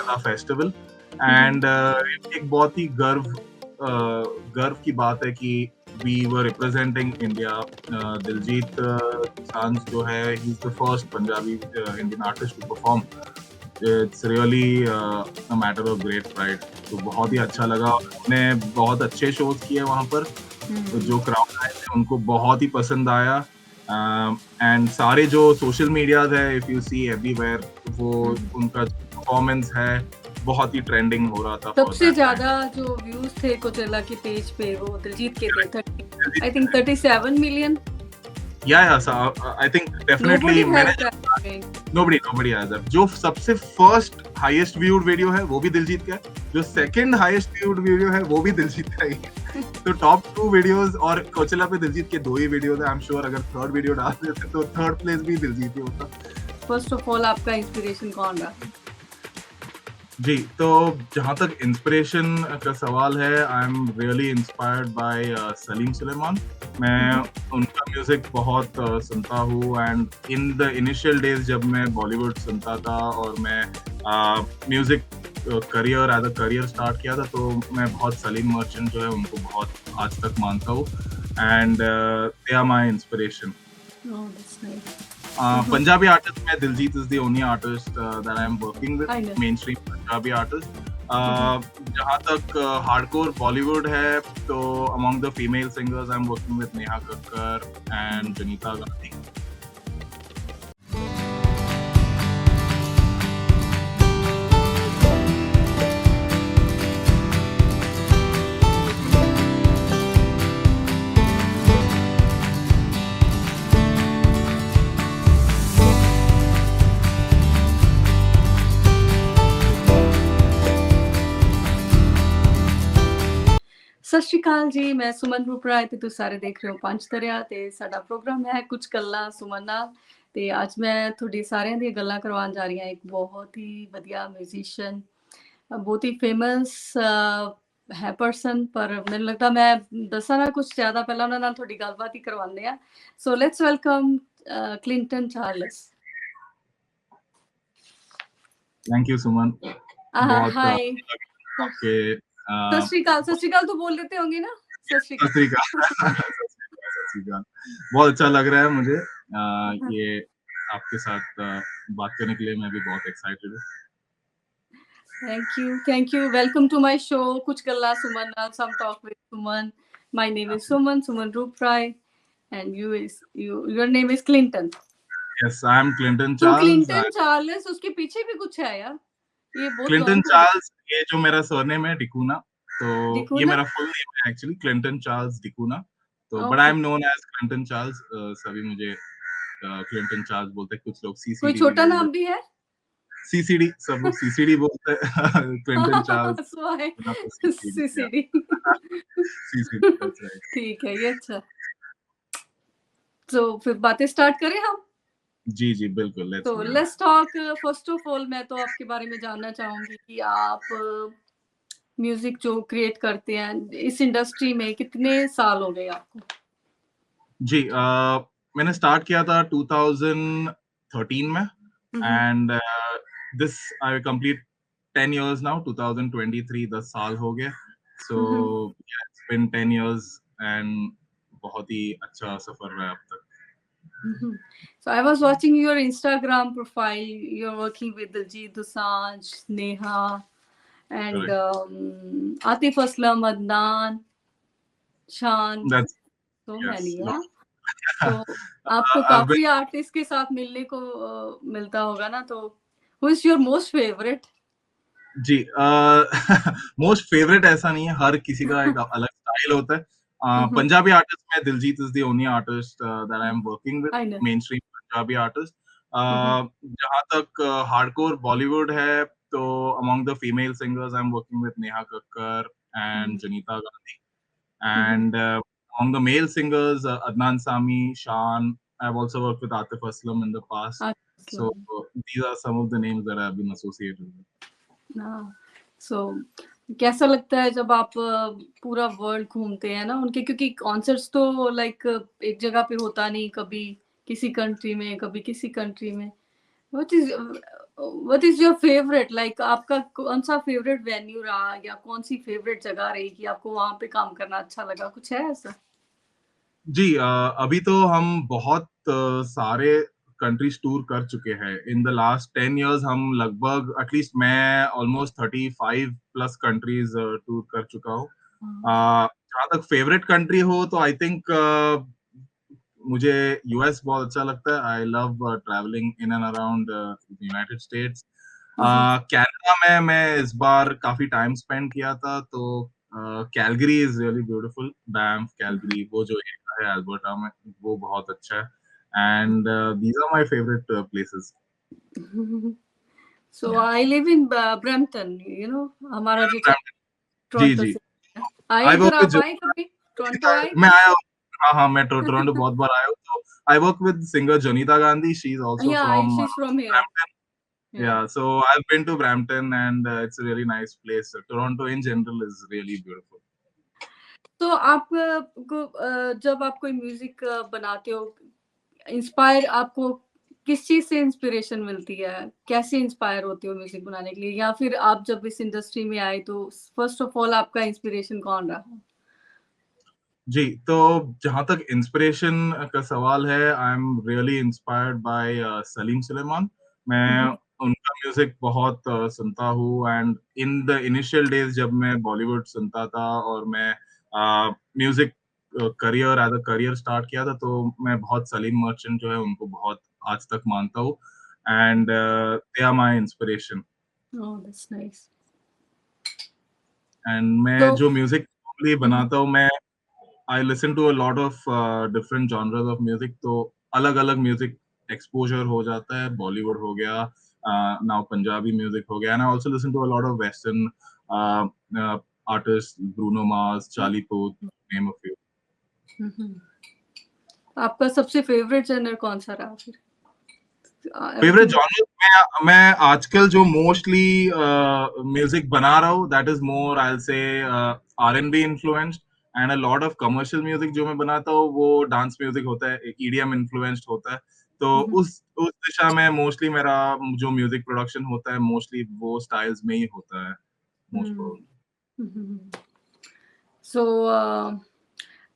वाला festival and एक बहुत ही गर्व की बात है कि we were representing India. Diljit Dosanjh जो है, he is the first Punjabi Indian artist to perform. It's really a matter of great pride. तो बहुत ही अच्छा लगा। उन्होंने बहुत अच्छे शोज किए वहां पर। तो जो क्राउड आए थे उनको बहुत ही पसंद आया। एंड सारे जो सोशल मीडियाज है, इफ यू सी एवरीवेयर, वो उनका परफॉर्मेंस है बहुत ही ट्रेंडिंग हो रहा था। सबसे ज्यादा जो व्यूज थे कोचेला की पेज पे वो दिलजीत के थे, I think 37 million. Yeah, so I think definitely nobody has that. जो सबसे फर्स्ट हाईएस्ट व्यूड वीडियो है वो भी दिलजीत का है, जो सेकंड हाईएस्ट व्यूड वीडियो है वो भी दिलजीत का ही है। तो टॉप 2 वीडियोस, और कोचेला पे दिलजीत के 2 ही वीडियोस है। आई एम श्योर अगर थर्ड वीडियो डाल देते तो थर्ड प्लेस भी दिलजीत ही होता। फर्स्ट ऑफ ऑल आपका इंस्पिरेशन कौन रहा? जी, तो जहाँ तक इंस्पिरेशन का सवाल है, I am really inspired by Salim Sulaiman. मैं उनका म्यूजिक बहुत सुनता हूँ and in the initial days जब मैं बॉलीवुड सुनता था और मैं music career as a career start किया था, तो मैं बहुत सलीम मर्चेंट जो है उनको बहुत आज तक मानता हूँ and they are my inspiration. Punjabi artist में Diljit is the only artist that I am working with, mainstream Punjabi artist. जहाँ तक hardcore Bollywood है, तो among the female singers I am working with Neha Kakkar and Janita Gandhi. ਸਤਿ ਸ਼੍ਰੀ ਅਕਾਲ ਜੀ, ਮੈਂ ਸੁਮਨ ਰੂਪਰਾ ਤੇ ਤੁਸੀਂ ਸਾਰੇ ਦੇਖ ਰਹੇ ਹੋ ਪੰਜ ਦਰਿਆ ਤੇ ਸਾਡਾ ਪ੍ਰੋਗਰਾਮ ਹੈ ਕੁਝ ਗੱਲਾਂ ਸੁਮਨ ਨਾਲ। ਤੇ ਅੱਜ ਮੈਂ ਤੁਹਾਡੀ ਸਾਰਿਆਂ ਦੀਆਂ ਗੱਲਾਂ ਕਰਵਾਉਣ ਜਾ ਰਹੀ ਹਾਂ ਇੱਕ ਬਹੁਤ ਹੀ ਵਧੀਆ ਮਿਊਜ਼ੀਸ਼ੀਅਨ, ਬਹੁਤ ਹੀ ਫੇਮਸ ਹੈ ਪਰਸਨ, ਪਰ ਮੈਨੂੰ ਲੱਗਦਾ ਮੈਂ ਦੱਸਾਂ ਨਾ ਕੁਝ ਜ਼ਿਆਦਾ, ਪਹਿਲਾਂ ਉਹਨਾਂ ਨਾਲ ਤੁਹਾਡੀ ਗੱਲਬਾਤ ਹੀ ਕਰਵਾਉਂਦੇ ਆ। So let's welcome Clinton Charles. Thank you Suman. Hi. आपके सत श्री अकाल तो बोल देते होंगे ना? सत श्री अकाल। बहुत अच्छा लग रहा है मुझे ये आपके साथ बात करने के लिए। मैं भी बहुत एक्साइटेड हूँ। Thank you. Welcome to my show, Kuch Galla Suman, Some Talk with Suman. My name is Suman Ruprai, and your name is Clinton. Yes, I am Clinton Charles. तो Clinton Charles, उसके पीछे भी कुछ है यार? ये बहुत Clinton Charles, ये जो मेरा सरनेम है डिकूना, तो ये मेरा फुल नेम है एक्चुअली, क्लिंटन चार्ल्स डिकूना। तो but I am known as Clinton Charles. सभी मुझे क्लिंटन चार्ल्स बोलते हैं, कुछ लोग सीसीडी। कोई छोटा नाम भी है? सीसीडी, सब लोग सीसीडी बोलते हैं। Clinton Charles CCD. ठीक है, ये अच्छा। तो फिर बातें स्टार्ट करें हम? जी बिल्कुल। तो let's talk. First of all मैं तो आपके बारे में जानना चाहूंगी कि आप म्यूजिक जो क्रिएट करते हैं इस इंडस्ट्री में कितने साल हो गए आपको? जी, मैंने स्टार्ट किया था 2013 में and this I complete 10 years now, 2023, 10 साल हो गए। So it's been 10 years and बहुत ही अच्छा सफर रहा है अब तक। So I was watching your Instagram profile. You're working with Diljit Dosanjh, Neha, and Atif Aslam, Adnan, Shan. So many, yeah. तो आपको काफी आर्टिस्ट के साथ मिलने को मिलता होगा ना, तो who is your most favorite? जी, मोस्ट फेवरेट ऐसा नहीं है, हर किसी का एक अलग स्टाइल होता है। पंजाबी आर्टिस्ट में Diljit is the only artist that I am working with, mainstream Punjabi artist. जहाँ तक हार्डकोर बॉलीवुड है, तो among the female singers I am working with Neha Kakkar and Janita Gandhi, and among the male singers Adnan Sami, Shaan. I have also worked with Atif Aslam in the past. So these are some of the names that I have been associated with. So कैसा लगता है जब आप पूरा world घूमते हैं ना उनके, क्योंकि कॉन्सर्ट्स तो लाइक एक जगह पे होता नहीं, कभी किसी कंट्री में कभी किसी कंट्री में। What is your favourite, like आपका कौन सा फेवरेट वेन्यू रहा या कौन सी फेवरेट जगह रही कि आपको वहां पे काम करना अच्छा लगा, कुछ है ऐसा? जी, अभी तो हम बहुत सारे कंट्रीज टूर कर चुके हैं। इन द लास्ट 10 years हम लगभग एटलीस्ट मैं ऑलमोस्ट 35 प्लस कंट्रीज टूर कर चुका हूँ। जहाँ तक फेवरेट कंट्री हो तो आई थिंक मुझे यूएस बहुत अच्छा लगता है। I love travelling in and around United states. Canada में मैं इस बार काफी टाइम स्पेंड किया था, तो Calgary is really beautiful. Banff Calgary वो जो एरिया है अल्बर्टा में, वो बहुत अच्छा है। And these are my favourite places. So I live in Brampton, you know, हमारा जो जी टोरंटो जी। से आए आई इधर, वर्क विद आप आए कभी टोरंटो आए मैं कभी? आया हूँ। हाँ हाँ, मैं टोरंटो बहुत बार आया हूँ। तो I work with singer Janita Gandhi, she is also yeah from she is from here. Brampton. Yeah Yeah, so I've been to Brampton and it's a really nice place. Toronto in general is really beautiful. तो आप को जब आप कोई music बनाते हो, inspire आपको किस चीज से इंस्पिरेशन मिलती है, कैसे इंस्पायर होते हो म्यूजिक बनाने के लिए, या फिर आप जब इस इंडस्ट्री में आए तो फर्स्ट ऑफ ऑल आपका इंस्पिरेशन कौन रहा? जी, तो जहाँ तक इंस्पिरेशन का सवाल है, I am really inspired by Salim Sulaiman. मैं उनका म्यूजिक बहुत सुनता हूँ। And in the initial days जब मैं बॉलीवुड सुनता था और मैं music career as a career start किया था, तो मैं बहुत सलीम मर्चेंट जो है उनको बहुत आज तक मानता हूँ। And they are my inspiration. Oh that's nice. And तो मैं जो म्यूजिक बनाता हूँ, मैं I listen to a lot of different genres of music. तो अलग अलग म्यूजिक एक्सपोजर हो जाता है। बॉलीवुड हो गया, नाउ पंजाबी म्यूजिक हो गया, and I also listen to a lot of western artist, Bruno Mars, Charlie Puth, name a few. आपका सबसे फेवरेट जनर कौन सा रहा फिर? Favourite everything. जॉनर मैं आजकल जो मोस्टली म्यूजिक बना रहा हूँ, that is more I will say R&B influenced. And a lot of commercial music जो मैं बनाता हूँ वो डांस म्यूजिक होता है, एक EDM इन्फ्लुएंस्ड होता है। तो उस दिशा में मोस्टली मेरा जो म्यूजिक प्रोडक्शन होता है, मोस्टली वो स्टाइल्स में ही होता है, मोस्ट प्रोबेबली। सो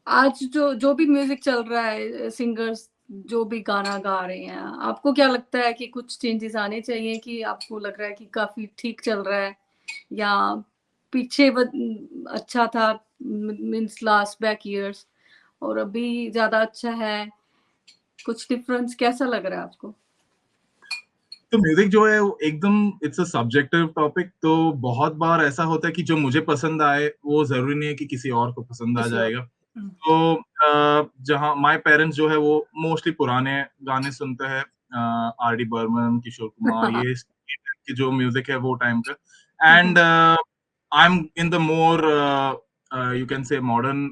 आज जो जो भी म्यूजिक चल रहा है, सिंगर्स जो भी गाना गा रहे हैं, आपको क्या लगता है कि कुछ चेंजेस आने चाहिए, कि आपको लग रहा है कि काफी ठीक चल रहा है, या पीछे अच्छा था, मीन्स लास्ट बैक ईयर्स, और अभी ज्यादा अच्छा है, कुछ डिफरेंस कैसा लग रहा है आपको? तो म्यूजिक जो है वो एकदम इट्स अ सब्जेक्टिव टॉपिक। तो बहुत बार ऐसा होता है कि जो मुझे पसंद आए वो जरूरी नहीं है कि किसी और को पसंद आ किसी और। जाएगा। तो जहाँ माय पेरेंट्स जो है वो मोस्टली पुराने गाने सुनते हैं, R.D. बर्मन, किशोर कुमार, ये की जो म्यूजिक है वो टाइम का। And I am in the more you can say modern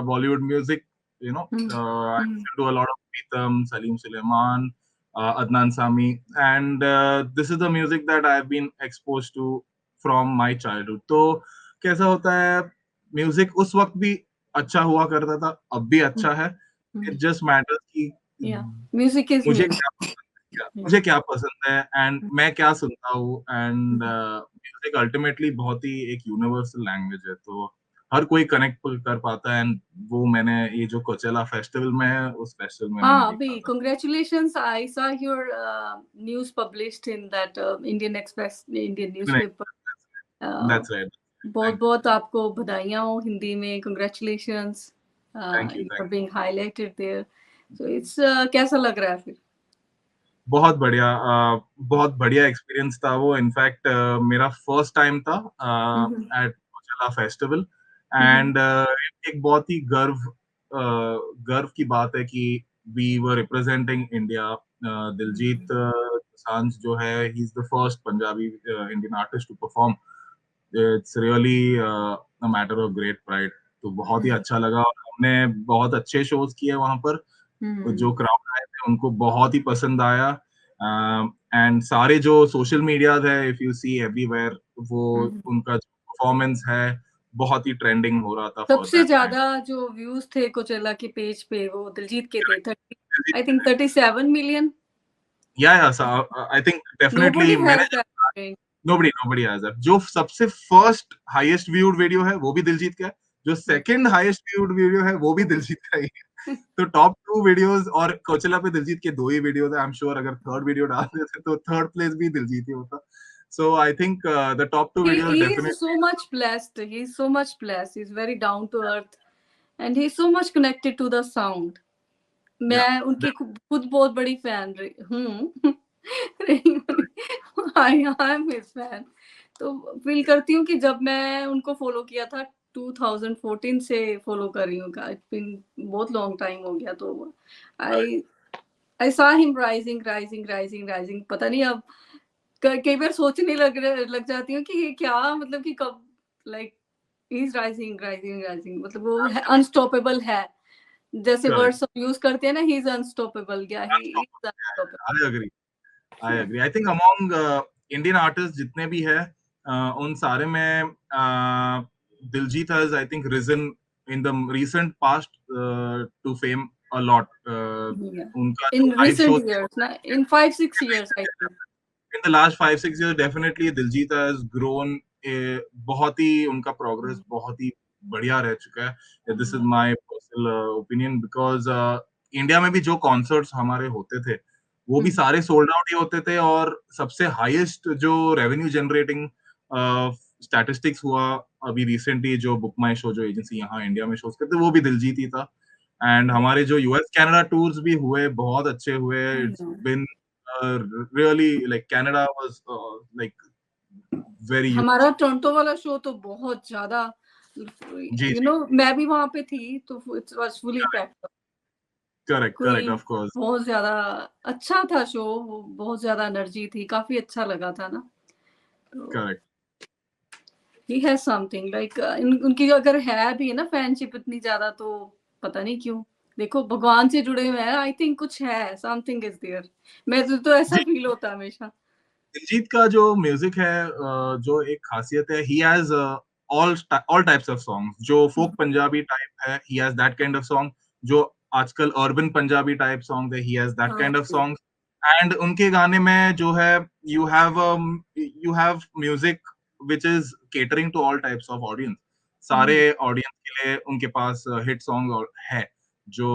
Bollywood music, you know. I listen to a lot of Pritam, Salim Sulaiman, Adnan Sami, and this is the music that I've been exposed to from my childhood. तो कैसा होता है, music उस वक्त भी अच्छा हुआ करता था, अब भी अच्छा है। इट जस्ट मैटर्स कि या म्यूजिक इज मुझे म्यूजिक। मुझे क्या पसंद है एंड मैं क्या सुनता हूँ। एंड म्यूजिक अल्टीमेटली बहुत ही एक यूनिवर्सल लैंग्वेज है, तो हर कोई कनेक्ट कर पाता है। एंड वो मैंने ये जो कोचेला फेस्टिवल में है, उस फेस्टिवल में मैंने हाँ, देखा अभी था। congratulations, I saw your news published in that Indian Express, Indian newspaper. That's right. बहुत Thank you. बहुत आपको बधाइयाँ हो हिंदी में, congratulations, Thank you. you Thank are you. being highlighted there. So it's कैसा लग रहा है फिर? बहुत बढ़िया एक्सपीरियंस था वो। इनफैक्ट मेरा फर्स्ट टाइम था एट कोचेला फेस्टिवल। एंड एक बहुत ही गर्व की बात है कि we were representing India. Diljit Dosanjh जो है, he is the first Punjabi Indian artist to perform. It's really a matter of great pride. तो बहुत ही अच्छा लगा, और हमने बहुत अच्छे शोज किए वहां पर। जो क्राउड आए थे उनको बहुत ही पसंद आया। एंड सारे जो सोशल मीडियाज है, इफ यू सी एवरीवेयर, वो उनका जो परफॉर्मेंस है बहुत ही ट्रेंडिंग हो रहा था फॉर सबसे दैट टाइम। ज्यादा जो व्यूज थे कोचेला के पेज पे वो दिलजीत के थे, 30, I think 37 million. Yeah, so I think definitely Nobody मैंने has जब that thing. nobody has that. जो सबसे फर्स्ट हाईएस्ट व्यूड वीडियो है वो भी दिलजीत का है, जो सेकंड हाईएस्ट व्यूड वीडियो है वो भी दिलजीत का ही है। तो टॉप 2 वीडियोस और कोचेला पे दिलजीत के 2 ही वीडियोस है। आई एम श्योर अगर थर्ड वीडियो डाल देते तो थर्ड प्लेस भी दिलजीत ही होता। So I think the top 2 videos He is definitely so much blessed. He's so much blessed. He's very down to earth, and he's so much connected to the sound. या मैं उनकी खुद बहुत बड़ी fan रही हूँ। I am his fan. तो feel करती हूँ कि जब मैं उनको फॉलो किया था 2014 से फॉलो कर रही हूँ, इट्स बीन बहुत लॉन्ग टाइम हो गया। तो I I saw him rising rising rising rising. पता नहीं अब कई बार सोचने लग जाती हूँ कि ये क्या, मतलब कि कब, like he is rising rising rising, मतलब वो अनस्टॉपेबल है। जैसे करेक्ट। वर्ड्स हम यूज करते हैं ना, ही is unstoppable, yeah he is unstoppable. I agree. I agree. I think among Indian artist जितने भी हैं उन सारे में Diljit has I think risen in the recent past to fame a lot. उनका जो in live recent shows years ना, in 5-6 years I think. In the last 5-6 years definitely Diljit has grown. बहुत ही उनका प्रोग्रेस बहुत ही बढ़िया रह चुका है। This is my personal opinion because India में भी जो कॉन्सर्ट्स हमारे होते थे वो भी सारे सोल्ड आउट ही होते थे और सबसे हाईएस्ट जो रेवेन्यू जनरेटिंग स्टैटिस्टिक्स हुआ अभी रिसेंटली जो बुक माई शो जो एजेंसी यहाँ इंडिया में शोज करते वो भी दिलजीत ही था। एंड हमारे जो यूएस कनाडा टूर्स भी हुए बहुत अच्छे हुए। It's been really like Canada was like very huge. हमारा टोरंटो वाला शो तो बहुत ज्यादा, जी यू जी। नो, मैं भी वहां पे थी तो it was fully packed. Correct कोई करेक्ट ऑफ कोर्स। बहुत ज्यादा अच्छा था शो, बहुत ज्यादा एनर्जी थी, काफी अच्छा लगा था ना। तो correct. He has something like, उनकी अगर है भी है ना फैनशिप इतनी ज्यादा, तो पता नहीं क्यों। देखो भगवान से जुड़े हुए हैं, आई थिंक कुछ है, समथिंग इज देयर। मैं तो ऐसा जी फील होता है हमेशा। दिलजीत का जो म्यूजिक है जो एक खासियत है he has all types of songs. जो फोक पंजाबी टाइप है he has that kind of song. जो आजकल अर्बन पंजाबी टाइप सॉन्ग है ही हैज दैट हाँ काइंड ऑफ जी। सॉन्ग्स। एंड उनके गाने में जो है you have music which is catering to all types of audience. सारे ऑडियंस के लिए उनके पास हिट सॉन्ग है जो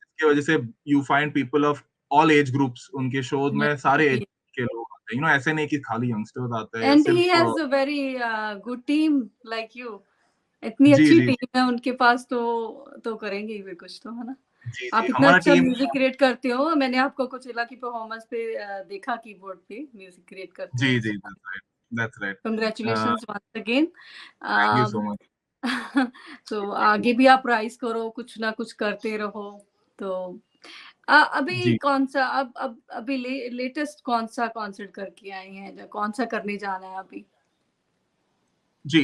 जिसकी वजह से you find people of all age groups उनके शोज में सारे एज के लोग आते हैं। ऐसे नहीं कि खाली यंगस्टर्स आते हैं या एंड ही सिर्फ has a very good team like you. इतनी जी अच्छी जी टीम है उनके पास, तो करेंगे ही भी कुछ तो, है ना। जी आप जी इतना हमारा अच्छा टीम। म्यूजिक क्रिएट करते हो, मैंने आपको कोचेला की परफॉर्मेंस पे देखा कीबोर्ड पे म्यूजिक क्रिएट करते जी हुए। जी that's right. Congratulations once again. Thank you so much. तो आगे भी आप राइज करो, कुछ ना कुछ करते रहो। तो अभी जी कौन सा, अब अभी लेटेस्ट कौन सा कॉन्सर्ट करके आए हैं, या कौन सा करने जाना है अभी? जी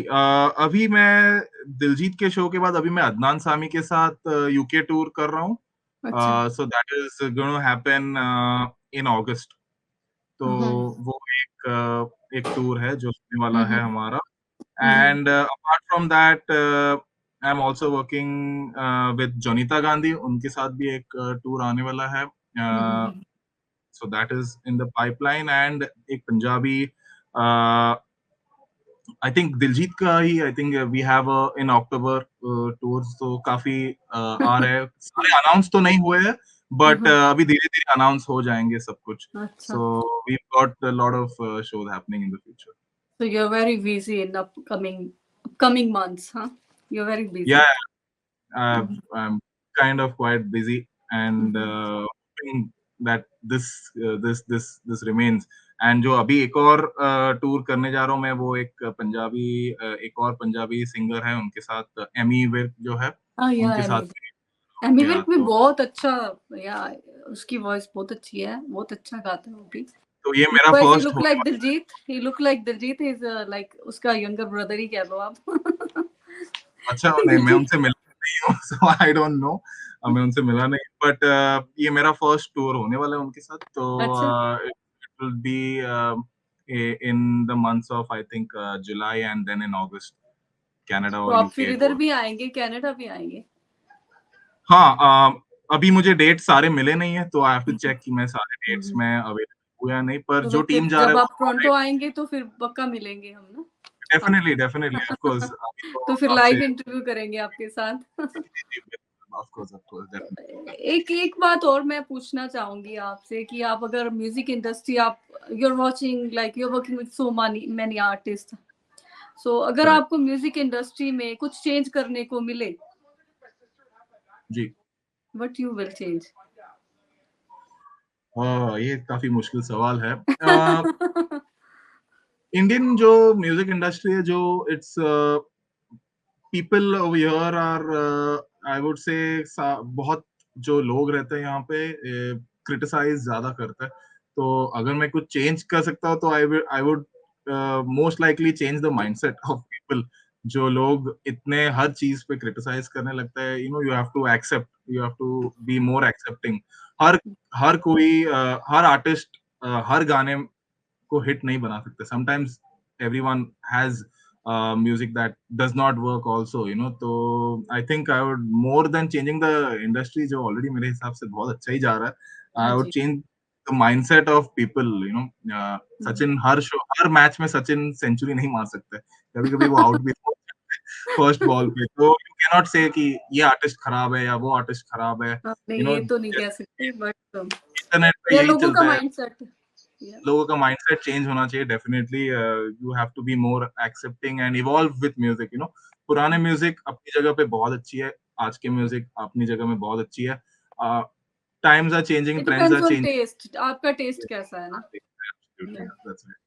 अभी मैं दिलजीत के शो के बाद अभी मैं अदनान सामी के साथ यूके टूर कर रहा हूँ। अच्छा। So that is going to happen in August. तो हम्म वो एक टूर है जो होने वाला है हम्म हमारा। हम्म And apart from that, I'm also working with Jonita Gandhi. उनके साथ भी एक टूर आने वाला है। हम्म So that is in the pipeline. And एक Punjabi uh, I think Diljit का ही I think we have in October tours तो काफी आ रहे हैं। सारे अनाउंस तो नहीं हुए हैं बट हम्म, अभी धीरे धीरे अनाउंस हो जाएंगे सब कुछ। अच्छा। So we've got a lot of shows happening in the future. So you're very busy in upcoming months, huh? You're very busy. Yeah, I'm kind of quite busy and hmm hoping that this remains. And जो अभी एक और tour करने जा रहा हूँ मैं वो एक पंजाबी एक और पंजाबी सिंगर है उनके साथ एमी विर्क जो है हाँ, या उनके साथ एमी या विर्क भी तो बहुत अच्छा, या उसकी वॉइस बहुत अच्छी है, बहुत अच्छा गाता है वो भी। तो ये मेरा Otherwise, he फर्स्ट look होने like Diljit. He look like Diljit is like उसका younger brother ही कह लो आप। अच्छा नहीं मैं दिलजीत। उनसे मिला नहीं हूँ सो आई डोंट नो। मैं उनसे मिला नहीं बट ये मेरा फर्स्ट टूर होने वाला है उनके साथ तो अच्छा। It will be in the months of I think July and then in August Canada तो और आप फिर यूके इधर को। भी आएंगे, कनाडा भी आएंगे? हाँ अभी मुझे डेट सारे मिले नहीं है, तो आई हैव टू चेक कि मैं सारे हुँ, डेट्स हुँ। में अवेलेबल हूँ या नहीं, पर चलो जो फिर टीम जा रहा जब है वो आप बहुत टोरंटो आएँगे तो फिर पक्का मिलेंगे हम ना डेफिनिटली, आपसे। डेफिनिटली, ऑफ कोर्स अभी तो तो फिर आपसे लाइव इंटरव्यू करेंगे आपके साथ। जी, जी, जी, बिल्कुल, ऑफ कोर्स डेफिनिटली। एक एक बात और मैं पूछना चाहूँगी आपसे कि आप अगर म्यूज़िक इंडस्ट्री आप you are watching like you are working with so many many artist so अगर करेक्ट, आपको म्यूज़िक इंडस्ट्री में कुछ चेंज करने को मिले, जी। What you will change? ये काफ़ी मुश्किल सवाल है। इंडियन जो म्यूज़िक इंडस्ट्री है जो it's people over here are I would से बहुत जो लोग रहते हैं यहाँ पे क्रिटिसाइज ज्यादा करते हैं तो अगर मैं कुछ चेंज कर सकता हूँ तो I would most likely change the mindset of people जो लोग इतने हर चीज पे क्रिटिसाइज करने लगता है you know you have to accept you have to be more accepting हर हर कोई हर आर्टिस्ट हर गाने को हिट नहीं बना सकते sometimes everyone has music that does not work also you know तो I think I would more than changing the industry जो already मेरे हिसाब से बहुत अच्छा ही जा रहा है हाँ I would जी। change the mindset of people you know हुँ। सचिन हर मैच में सचिन सेंचुरी नहीं मार सकते कभी कभी वो आउट भी हो सकते हैं फर्स्ट बॉल पे तो यू कैन नॉट से कि ये आर्टिस्ट खराब है या वो आर्टिस्ट खराब है हाँ, नहीं यू नो ये तो नहीं कह जैसे सकते बट इंटरनेट पे ये यही लोगों का चलता है माइंडसेट या लोगों का माइंडसेट चेंज होना चाहिए definitely you have to be more accepting and evolve with music you know पुराने म्यूजिक अपनी जगह पे बहुत अच्छी है आज के म्यूजिक अपनी जगह में बहुत अच्छी है times are changing it trends depends are on changing taste आपका टेस्ट कैसा है ना absolutely yeah that's right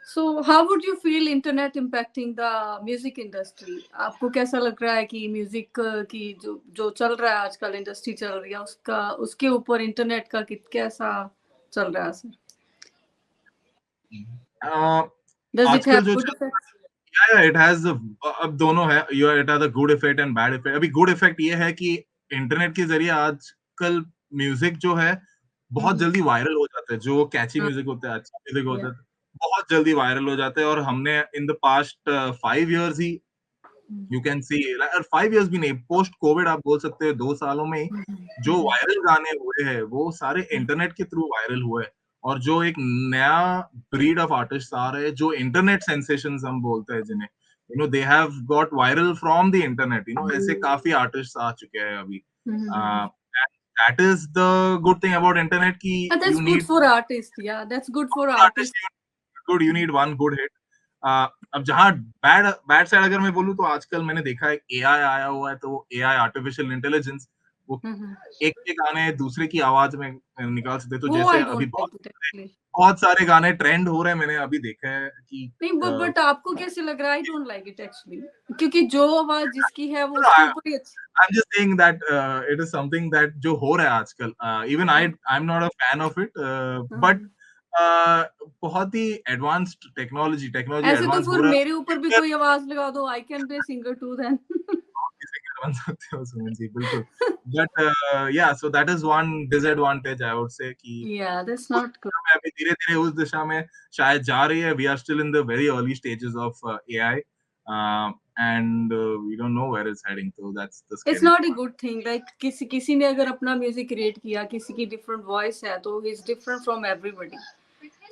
so how would you feel internet impacting the music industry आपको कैसा लग रहा है कि म्यूजिक की जो जो चल रहा है आजकल इंडस्ट्री चल रही है उसका उसके ऊपर इंटरनेट का कैसा चल रहा है असर डज इट हैव आजकल जो गुड चल इफेक्ट्स या इट हैज अब दोनों है you it has a good effect and bad effect अभी गुड इफेक्ट ये है कि इंटरनेट के जरिए आजकल म्यूजिक जो है बहुत जल्दी वायरल हो जाता है जो कैची हाँ म्यूजिक होता है अच्छा म्यूजिक होता या है बहुत जल्दी वायरल हो जाता है और हमने in the past 5 years he you can see 5 years भी नहीं पोस्ट कोविड आप बोल सकते हो 2 सालों में ही जो वायरल गाने हुए हैं वो सारे इंटरनेट के थ्रू वायरल हुए हैं और जो एक नया ब्रीड ऑफ आर्टिस्ट आ रहे हैं जो इंटरनेट सेंसेशंस हम बोलते हैं जिन्हें you know they have got viral from the internet you know ऐसे काफी आर्टिस्ट आ चुके हैं अभी that is the good thing about internet की that's you good need for artist या that's good for artist artist good you need one good hit अब जहाँ बैड बैड साइड अगर मैं बोलूँ तो आजकल मैंने देखा है एआई आया हुआ है तो वो एआई आर्टिफिशियल इंटेलिजेंस वो एक के गाने दूसरे की आवाज में निकाल सकते हैं। तो वो जैसे आई अभी डोंट लाइक इट एक्चुअली बहुत सारे गाने ट्रेंड हो रहे हैं मैंने अभी देखा है कि नहीं बट आपको कैसे लग रहा है I don't like it actually क्योंकि जो आवाज जिसकी है वो उसके ऊपर ही अच्छी I am just saying that it is something that जो हो रहा है आजकल even I am not a fan of it but बहुत ही एडवांस्ड टेक्नोलॉजी ऐसे तो एडवांस हो फिर रहा मेरे ऊपर भी है कोई आवाज लगा दो I can be singer too then singer बन सकते हो सुमन जी बिल्कुल but yeah so that is one disadvantage I would say कि या दैट्स उस नॉट गुड दिशा में अभी धीरे-धीरे उस दिशा में शायद जा रही है we are still in the very early stages of AI and we don't know where it's heading तो that's the it's scary not a part good thing like किसी किसी ने अगर अपना म्यूजिक क्रिएट किया किसी की डिफरेंट वॉइस है तो he is different from everybody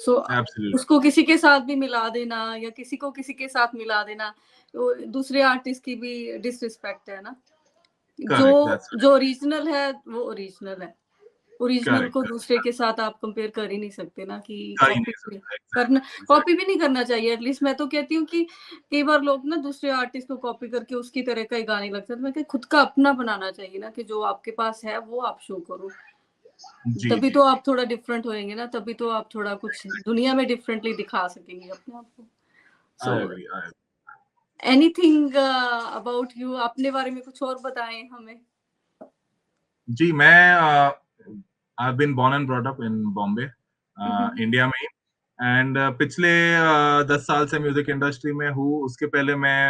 so absolutely उसको किसी के साथ भी मिला देना या किसी को किसी के साथ मिला देना तो दूसरे आर्टिस्ट की भी डिसरिस्पेक्ट है ना जो करेक्ट दैट्स जो ओरिजिनल है वो ओरिजिनल है ओरिजिनल करेक्ट को करेक्ट दूसरे के साथ आप कंपेयर कर ही नहीं सकते ना कि कर ही कॉपी नहीं सकता करना एग्जैक्टली कॉपी एग्जैक्टली भी नहीं करना चाहिए एटलीस्ट मैं तो कहती हूँ कि कई बार लोग ना दूसरे आर्टिस्ट को कॉपी करके उसकी तरह का ही गाने लगते हैं तो मैं कहती खुद का अपना बनाना चाहिए ना कि जो आपके पास है वो आप शो करो जी तभी जी तो जी आप थोड़ा डिफरेंट होएंगे ना तभी तो आप थोड़ा कुछ दुनिया में डिफरेंटली दिखा सकेंगे अपने आप को so I anything about you अपने बारे में कुछ और बताएं हमें जी मैं I been born and brought up in Bombay India में ही एंड पिछले 10 साल से म्यूजिक इंडस्ट्री में हूँ उसके पहले मैं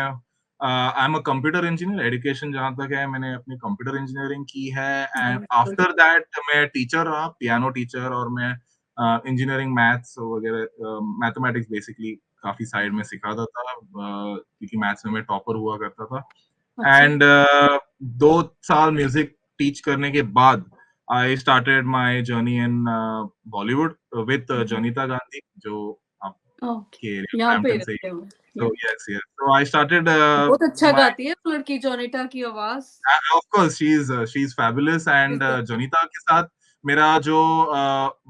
I am a computer engineer education जहाँ तक है मैंने अपनी कंप्यूटर इंजीनियरिंग की है एंड आफ्टर दैट मैं टीचर रहा पियानो टीचर और मैं इंजीनियरिंग मैथ्स वगैरह मैथमेटिक्स बेसिकली काफी साइड में सिखाता था क्योंकि मैथ्स में मैं टॉपर हुआ करता था अच्छा एंड 2 साल म्यूजिक टीच करने के बाद I started my journey in Bollywood with Janita Gandhi, जो ओके, आपके एरिया यहाँ पे ब्रैम्पटन से ही। रहते हो। So या yes, yes. So I started बहुत अच्छा my गाती है वो लड़की, जोनिटा की आवाज। of course she's fabulous and जनिता के साथ मेरा जो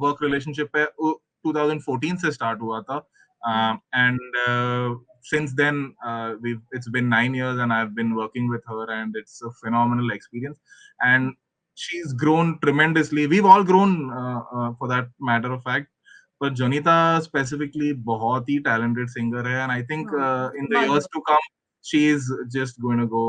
वर्क रिलेशनशिप है वो 2014 से स्टार्ट हुआ था and since then it's been 9 years and I've been working with her and it's a phenomenal experience and she's grown tremendously. We've all grown for that matter of fact. पर Janita specifically बहुत ही talented singer है and I think हाँ, in the माहिर। Years to come she is just going to go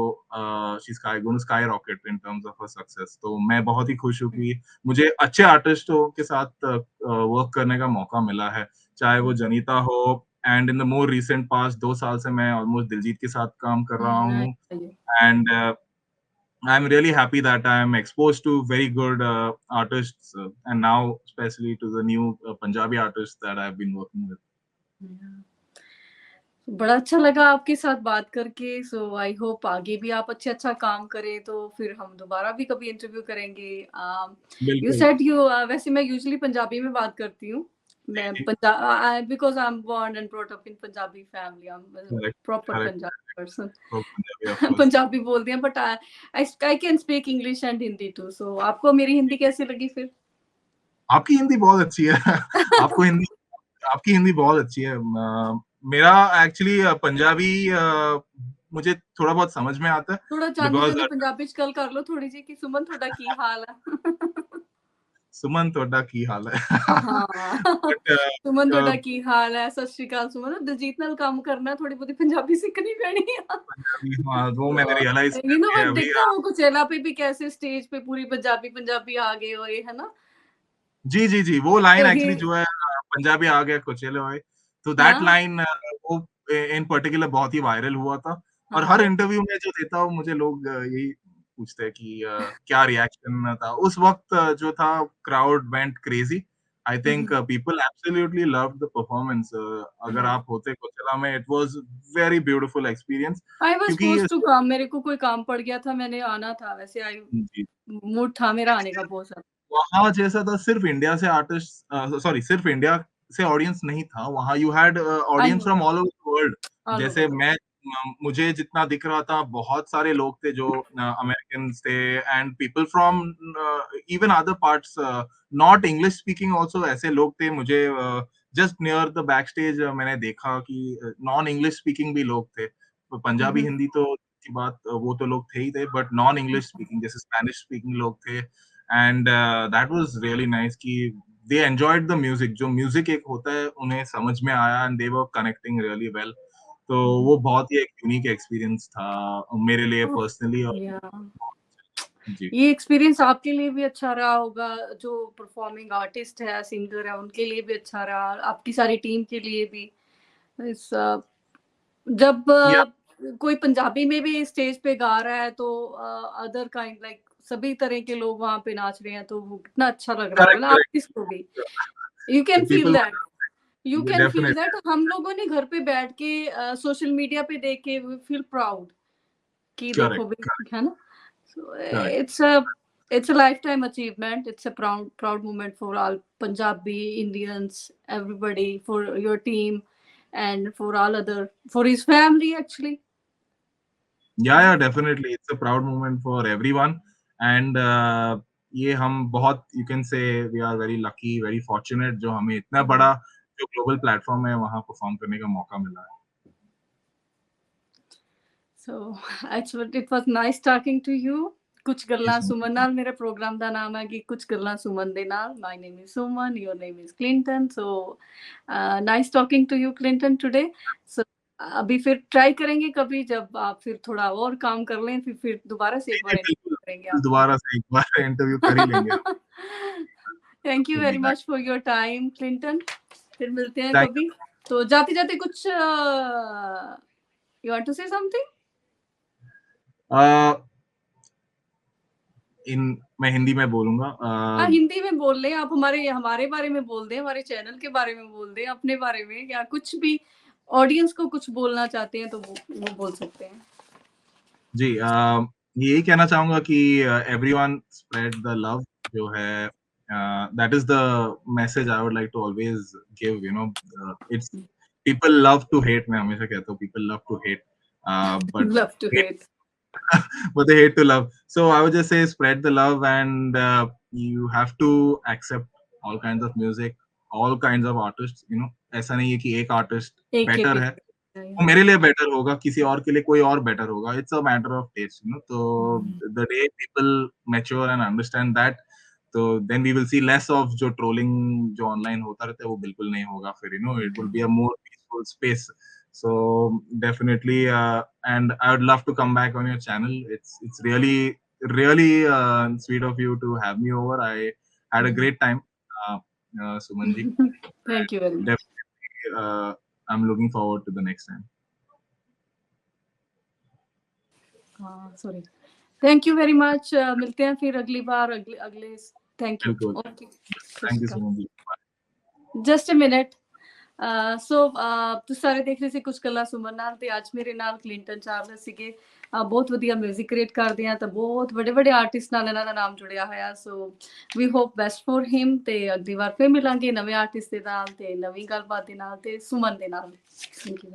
she's going to skyrocket in terms of her success. तो मैं बहुत ही खुश हूँ कि मुझे अच्छे आर्टिस्टों के साथ वर्क करने का मौका मिला है, चाहे वो जनिता हो and in the more recent past 2 साल से मैं ऑलमोस्ट दिलजीत के साथ काम कर रहा हूँ and I'm really happy that I'm exposed to very good artists and now especially to the new Punjabi artists that I've been working with. बड़ा अच्छा लगा आपके साथ बात करके। सो आई होप आगे भी आप अच्छा काम करें, तो फिर हम दोबारा भी कभी इंटरव्यू करेंगे। यू बिल्कुल। सेड यू वैसे मैं यूजुअली पंजाबी में बात करती हूँ। मैं Punjab because I am born and brought up in Punjabi family. I am Correct, proper correct. Punjabi person. Oh, Punjabi, of course. Punjabi बोलते हैं but I can speak English and Hindi too. So आपको मेरी हिंदी कैसी लगी फिर? आपकी हिंदी बहुत अच्छी है। आपको हिंदी आपकी हिंदी बहुत अच्छी है। मेरा एक्चुअली पंजाबी मुझे थोड़ा बहुत समझ में आता है थोड़ा चांदी बिकॉज़ चांदी पंजाबी च गल कर लो थोड़ी जी कि सुमन थोड़ा की हाल है? सुमन ਤੁਹਾਡਾ ਕੀ ਹਾਲ ਹੈ? हाँ। बट सुमन ਤੁਹਾਡਾ ਕੀ ਹਾਲ ਹੈ? सत श्री अकाल सुमन। दिलजीत नाल काम करना थोड़ी बहुती पंजाबी सीखनी पैनी है। पंजाबी हाँ, वो मैंने रियलाइज़ यू नो करके मैं अभी देखा वो कुचेला पे भी कैसे स्टेज पे पूरी पंजाबी पंजाबी आ गए हुए है ना। जी, जी, जी, वो लाइन यही। एक्चुअली जो है पंजाबी आ गया कुचेले होए, तो दैट हाँ लाइन वो इन पर्टिकुलर बहुत ही वायरल हुआ था और हर हाँ। इंटरव्यू में जो देता हूँ मुझे लोग यही पूछते हैं कि क्या रिएक्शन था? उस वक़्त जो था crowd went crazy. I think people absolutely loved the performance अगर आप होते कोचेला में it was very beautiful experience I was क्योंकि सपोज्ड टू कम, मेरे को कोई काम पड़ गया था, मैंने आना था। वैसे आई जी। मूड था मेरा आने का बहुत सारा। वहाँ जैसा था सिर्फ इंडिया से आर्टिस्ट सॉरी सिर्फ इंडिया से ऑडियंस नहीं था, वहाँ you had I audience know from all over the world. All जैसे ओवर। मुझे जितना दिख रहा था बहुत सारे लोग थे जो अमेरिकन्स थे and people from even other parts not English speaking also ऐसे लोग थे मुझे just near the back stage मैंने देखा कि नॉन इंग्लिश स्पीकिंग भी लोग थे। तो पंजाबी हिंदी तो की बात वो तो लोग थे ही थे बट नॉन इंग्लिश स्पीकिंग जैसे स्पेनिश स्पीकिंग लोग थे and that was really nice कि दे एन्जॉयड द म्यूजिक जो म्यूजिक एक होता है उन्हें समझ में आया and they were connecting really well तो वो बहुत ही एक यूनिक एक्सपीरियंस था मेरे लिए पर्सनली और या जी ये एक्सपीरियंस आपके लिए भी अच्छा रहा होगा, जो परफॉर्मिंग आर्टिस्ट है, सिंगर है, उनके लिए भी अच्छा रहा, आपकी सारी टीम के लिए भी। इस जब या कोई पंजाबी में भी स्टेज पे गा रहा है तो अदर काइंड लाइक सभी तरह के लोग वहाँ पे नाच रहे हैं, तो वो कितना अच्छा लग रहा होगा करेक्ट ना करेक्ट आर्टिस्ट को भी। You can feel people that. You can feel definitely that. हम लोगों ने घर पे बैठ के सोशल मीडिया पे देख के फील प्राउड कि देखो करेक्ट भी, है ना? So correct it's a lifetime achievement. It's a proud moment for all Punjabi Indians, everybody, for your team, and for all other, for his family actually. Yeah definitely it's a proud moment for everyone and ये हम बहुत you can say we are very lucky very fortunate जो हमें इतना बड़ा जो global platform है वहाँ परफॉर्म करने का मौका मिला है So it was nice talking to you. कुछ गल्लां Yes, सुमन नाल। मेरे प्रोग्राम का नाम है कि कुछ गल्लां सुमन दे नाल। My name is Suman, your name is Clinton. So nice talking to you Clinton today. So अभी फिर ट्राई करेंगे कभी जब आप फिर थोड़ा और काम कर लें, फिर दोबारा से एक बार बिल्कुल करेंगे बिल्कुल आपको। दोबारा से एक बार इंटरव्यू कर ही लेंगे हम thank you We'll be very back. Much for your time Clinton. फिर मिलते हैं Thank कभी। तो जाते जाते कुछ you want to say something? you. मैं हिंदी में बोलूंगा हाँ हिंदी में बोल लें आप। हमारे हमारे बारे में बोल दें, हमारे चैनल के बारे में बोल दें, अपने बारे में, या कुछ भी ऑडियंस को कुछ बोलना चाहते हैं तो वो बोल सकते हैं। जी यही कहना चाहूंगा कि एवरीवन स्प्रेड द लव जो है, that is the message I would like to always give, you know. It's people love to hate, मैं हमेशा कहता हूँ people love to hate, but love to hate. but they hate to love. So I would just say spread the love, and you have to accept all kinds of music, all kinds of artists. You know, ऐसा नहीं है कि एक artist एक ही better है, पीछे। वो मेरे लिए बेटर होगा, किसी और के लिए कोई और बेटर होगा. It's a matter of taste, you know. तो the day people mature and understand that, तो then we will see less of जो ट्रोलिंग जो ऑनलाइन होता रहता है, वो बिल्कुल नहीं होगा फिर. You know, it will be a more peaceful space. So definitely, and I would love to come back on your channel. It's really sweet of you to have me over. I had a great time, uh, Suman ji. Thank you very much. Definitely, I'm looking forward to the next time. हाँ sorry, thank you very much. मिलते हैं फिर अगली बार, अगले अगले। Thank you. बिल्कुल. Okay, Thank you, Suman ji. Just a minute. So ਤੁਸੀਂ ਸਾਰੇ ਦੇਖ ਰਹੇ ਸੀ ਕੁਝ ਗੱਲਾਂ ਸੁਮਨ ਨਾਲ, ਤੇ ਅੱਜ ਮੇਰੇ ਨਾਲ ਕਲਿੰਟਨ ਚਾਰਲਸ ਸੀਗੇ। ਬਹੁਤ ਵਧੀਆ 뮤직 ਕ੍ਰੀਏਟ ਕਰਦੇ ਆ, ਤਾਂ ਬਹੁਤ ਵੱਡੇ ਵੱਡੇ ਆਰਟਿਸਟ ਨਾਲ ਇਹਨਾਂ ਦਾ ਨਾਮ ਜੁੜਿਆ ਹੋਇਆ। So we hope best for him, ਤੇ ਅਗਲੀ ਵਾਰ ਫਿਰ ਮਿਲਾਂਗੇ ਨਵੇਂ ਆਰਟਿਸਟ ਦੇ ਨਾਲ, ਤੇ ਨਵੀਂ ਗੱਲਬਾਤ ਦੇ ਨਾਲ, ਤੇ ਸੁਮਨ ਦੇ ਨਾਲ। Thank you.